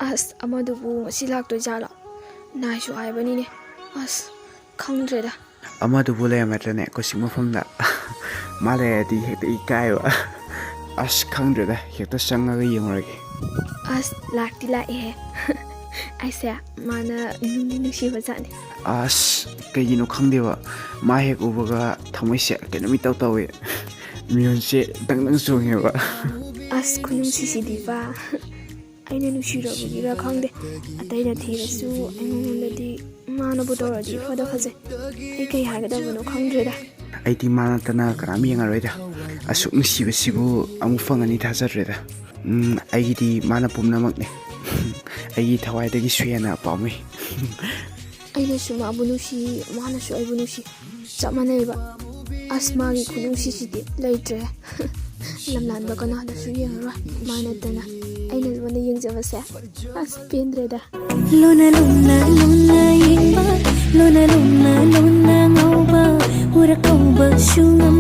ꯑꯁ ꯑꯃꯗꯨꯕꯨ ꯉꯁꯤ ꯂꯥꯛꯇꯣꯏꯖꯥꯠꯂꯣ ꯅꯥꯏꯁꯨ ꯍꯥꯏꯕꯅꯤꯅꯦ ꯑꯁ ꯈꯪꯗ꯭ꯔꯦꯗ ꯑꯃꯗꯨꯕꯨ ꯂꯩꯔꯝꯃꯗ꯭ꯔꯅꯦ ꯀꯣꯆꯤꯡ ꯃꯐꯝꯗ ꯃꯥ ꯂꯩꯔꯗꯤ ꯍꯦꯛꯇ ꯏꯀꯥꯏꯕ ꯑꯁ ꯈꯪꯗ꯭ꯔꯦꯗ ꯍꯦꯛꯇ ꯆꯪꯉꯒ ꯌꯦꯡꯉꯨꯔꯒꯦ ꯑꯁ ꯂꯥꯛꯇꯤ ꯂꯥꯛꯑꯦꯍꯦ ꯑꯩꯁꯦ ꯃꯥꯅ ꯅꯨꯡꯗꯤ ꯅꯨꯡꯁꯤꯕꯖꯥꯠꯅꯤ ꯑꯁ ꯀꯩꯒꯤꯅꯣ ꯈꯪꯗꯦꯕ ꯃꯥ ꯍꯦꯛ ꯎꯕꯒ ꯊꯃꯣꯏꯁꯦ ꯀꯩꯅꯣꯝ ꯏꯇꯧ ꯇꯧꯋꯦ ꯃꯤꯍꯨꯟꯁꯦ ꯗꯪ ꯆꯣꯡꯉꯦꯕ ꯑꯁ ꯈꯨꯅꯨꯡꯁꯤꯁꯤꯗꯤꯕ ꯑꯩꯅ ꯅꯨꯡꯁꯤꯔꯨꯕꯒꯤꯔ ꯈꯪꯗꯦ ꯑꯇꯩꯅ ꯊꯤꯔꯁꯨ ꯑꯩꯉꯣꯟꯗꯗꯤ ꯃꯥꯅꯕꯨ ꯇꯧꯔꯗꯤ ꯏꯐꯗ ꯐꯖꯩ ꯑꯩ ꯀꯩ ꯍꯥꯏꯒꯗꯕꯅꯣ ꯈꯪꯗ꯭ꯔꯦꯗ ꯑꯩꯗꯤ ꯃꯥ ꯅꯠꯇꯅ ꯀꯅꯥꯝ ꯌꯦꯡꯉꯔꯣꯏꯗ ꯑꯁꯨꯛ ꯅꯨꯡꯁꯤꯕꯁꯤꯕꯨ ꯑꯃꯨꯛ ꯐꯪꯒꯅꯤ ꯊꯥꯖꯗ꯭ꯔꯦꯗ ꯑꯩꯒꯤꯗꯤ ꯃꯥꯅ ꯄꯨꯝꯅꯃꯛꯅꯦ ꯑꯩꯒꯤ ꯊꯋꯥꯏꯗꯒꯤꯁꯨ ꯍꯦꯟꯅ ꯄꯥꯝꯃꯤ ꯑꯩꯅꯁꯨ ꯃꯥꯕꯨ ꯅꯨꯡꯁꯤ ꯃꯥꯅꯁꯨ ꯑꯩꯕꯨ ꯅꯨꯡꯁꯤ ꯆꯞ ꯃꯥꯟꯅꯩꯕ ꯑꯁ ꯃꯥꯒꯤ ꯈꯨꯅꯨꯡꯁꯤꯁꯤꯗꯤ ꯂꯩꯇ꯭ꯔꯦ ꯂꯝꯂꯥꯟꯕ ꯀꯅꯥꯗꯁꯨ ꯌꯦꯡꯉꯔꯣꯏ ꯃꯥ ꯅꯠꯇꯅ ꯑꯩꯅ ꯂꯣꯟꯅ ꯌꯦꯡꯖꯕꯁꯦ ꯑꯁ ꯄꯦꯟꯗ꯭ꯔꯦꯗ ꯂꯣꯅ ꯂꯣꯅ ꯂꯣꯅ ꯌꯦꯡꯕ ꯂꯣꯅ ꯂꯣꯅ ꯂꯣꯅ ꯉꯥꯎꯕ ꯎꯔꯛꯍꯧꯕꯁꯨ ꯉꯝ